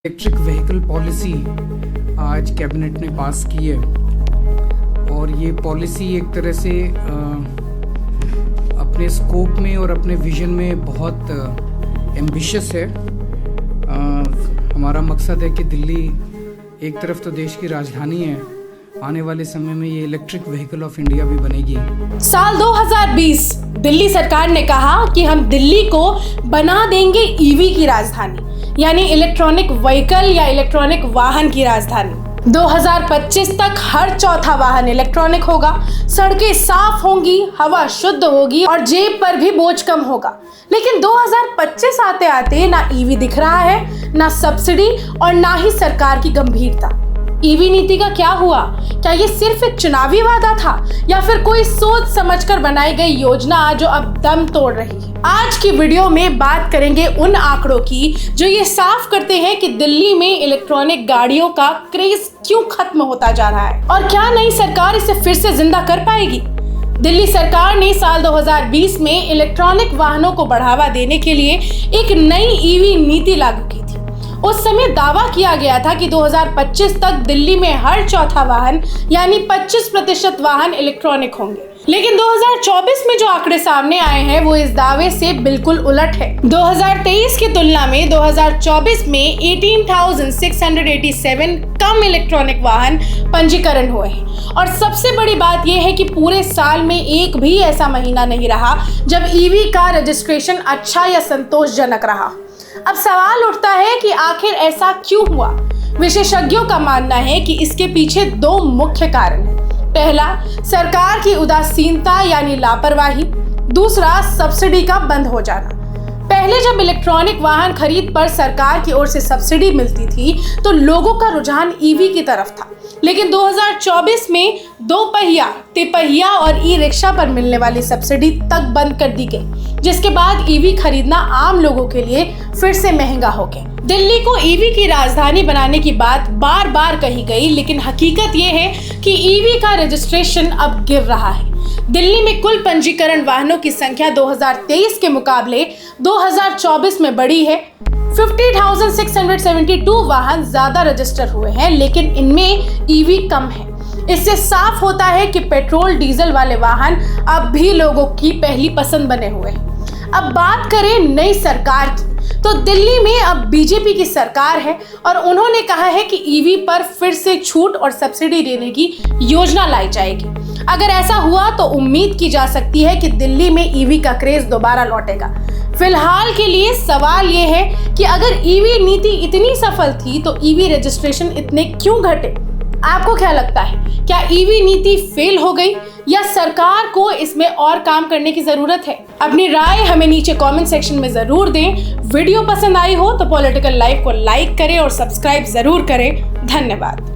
Electric vehicle policy आज cabinet ने पास की है और ये पॉलिसी एक तरह से अपने स्कोप में और अपने विजन में बहुत एम्बिशियस है। हमारा मकसद है कि दिल्ली एक तरफ तो देश की राजधानी है, आने वाले समय में ये इलेक्ट्रिक व्हीकल ऑफ इंडिया भी बनेगी। साल 2020 दिल्ली सरकार ने कहा कि हम दिल्ली को बना देंगे ईवी की राजधानी, यानी इलेक्ट्रॉनिक व्हीकल या इलेक्ट्रॉनिक वाहन की राजधानी। 2025 तक हर चौथा वाहन इलेक्ट्रॉनिक होगा, सड़कें साफ होंगी, हवा शुद्ध होगी और जेब पर भी बोझ कम होगा। लेकिन 2025 आते आते ना ईवी दिख रहा है, ना सब्सिडी और ना ही सरकार की गंभीरता। ईवी नीति का क्या हुआ? क्या ये सिर्फ एक चुनावी वादा था या फिर कोई सोच समझकर बनाई गई योजना जो अब दम तोड़ रही है? आज की वीडियो में बात करेंगे उन आंकड़ों की जो ये साफ करते हैं कि दिल्ली में इलेक्ट्रॉनिक गाड़ियों का क्रेज क्यों खत्म होता जा रहा है और क्या नई सरकार इसे फिर से जिंदा कर पाएगी। दिल्ली सरकार ने साल 2020 में इलेक्ट्रॉनिक वाहनों को बढ़ावा देने के लिए एक नई ईवी नीति लागू की थी। उस समय दावा किया गया था कि 2025 तक दिल्ली में हर चौथा वाहन यानी 25% वाहन इलेक्ट्रॉनिक होंगे। लेकिन 2024 में जो आंकड़े सामने आए हैं वो इस दावे से बिल्कुल उलट है। 2023 की तुलना में 2024 में 18,687 कम इलेक्ट्रॉनिक वाहन पंजीकरण हुए हैं और सबसे बड़ी बात यह है कि पूरे साल में एक भी ऐसा महीना नहीं रहा जब ईवी का रजिस्ट्रेशन अच्छा या संतोषजनक रहा। अब सवाल उठता है कि आखिर ऐसा क्यों हुआ? विशेषज्ञों का मानना है कि इसके पीछे दो मुख्य कारण हैं। पहला, सरकार की उदासीनता यानी लापरवाही। दूसरा, सब्सिडी का बंद हो जाना। पहले जब इलेक्ट्रॉनिक वाहन खरीद पर सरकार की ओर से सब्सिडी मिलती थी तो लोगों का रुझान ईवी की तरफ था। लेकिन 2024 में दो पहिया, तिपहिया और ई रिक्शा पर मिलने वाली सब्सिडी तक बंद कर दी गई, जिसके बाद ईवी खरीदना आम लोगों के लिए फिर से महंगा हो गया। दिल्ली को ईवी की राजधानी बनाने की बात बार बार कही गई, लेकिन हकीकत ये है कि ईवी का रजिस्ट्रेशन अब गिर रहा है। दिल्ली में कुल पंजीकरण वाहनों की संख्या 2023 के मुकाबले 2024 में बढ़ी है। 50,672 वाहन ज्यादा रजिस्टर हुए हैं, लेकिन इनमें ईवी कम है। इससे साफ होता है कि पेट्रोल डीजल वाले वाहन अब भी लोगों की पहली पसंद बने हुए हैं। अब बात करें नई सरकार की, तो दिल्ली में अब बीजेपी की सरकार है और उन्होंने कहा है कि ईवी पर फिर से छूट और सब्सिडी देने की योजना लाई जाएगी। अगर ऐसा हुआ तो उम्मीद की जा सकती है कि दिल्ली में ईवी का क्रेज दोबारा लौटेगा। फिलहाल के लिए सवाल यह है कि अगर ईवी नीति इतनी सफल थी तो ईवी रजिस्ट्रेशन इतने क्यों घटे? आपको क्या लगता है? क्या ईवी नीति फेल हो गई या सरकार को इसमें और काम करने की जरूरत है? अपनी राय हमें नीचे कमेंट सेक्शन में जरूर दें। वीडियो पसंद आई हो तो पॉलिटिकल लाइफ को लाइक करें और सब्सक्राइब जरूर करें। धन्यवाद।